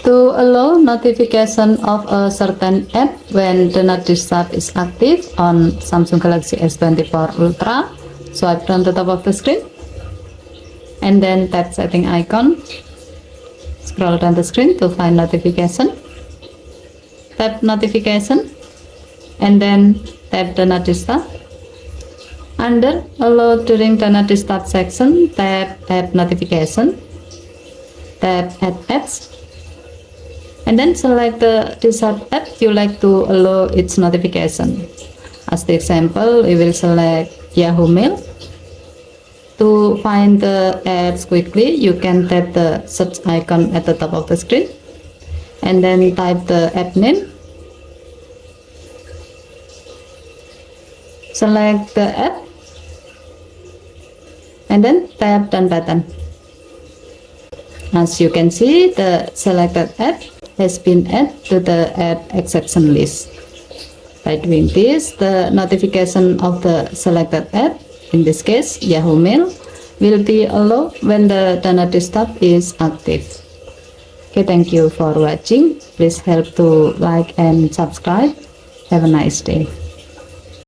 To allow notification of a certain app when Do Not Disturb is active on Samsung Galaxy S24 Ultra, swipe down the top of the screen and then tap setting icon. Scroll down the screen to find notification. Tap notification and then tap Do Not Disturb. Under allow during Do Not Disturb section, tap app notification. Tap add apps. And then select the desired app you like to allow its notification. As the example, we will select Yahoo Mail. To find the apps quickly, you can tap the search icon at the top of the screen and then type the app name. Select the app and then tap done button. As you can see, the selected app has been added to the app exception list. By doing this, the notification of the selected app, in this case Yahoo Mail, will be allowed when the Do Not Disturb is active. Okay, thank you for watching. Please help to like and subscribe. Have a nice day.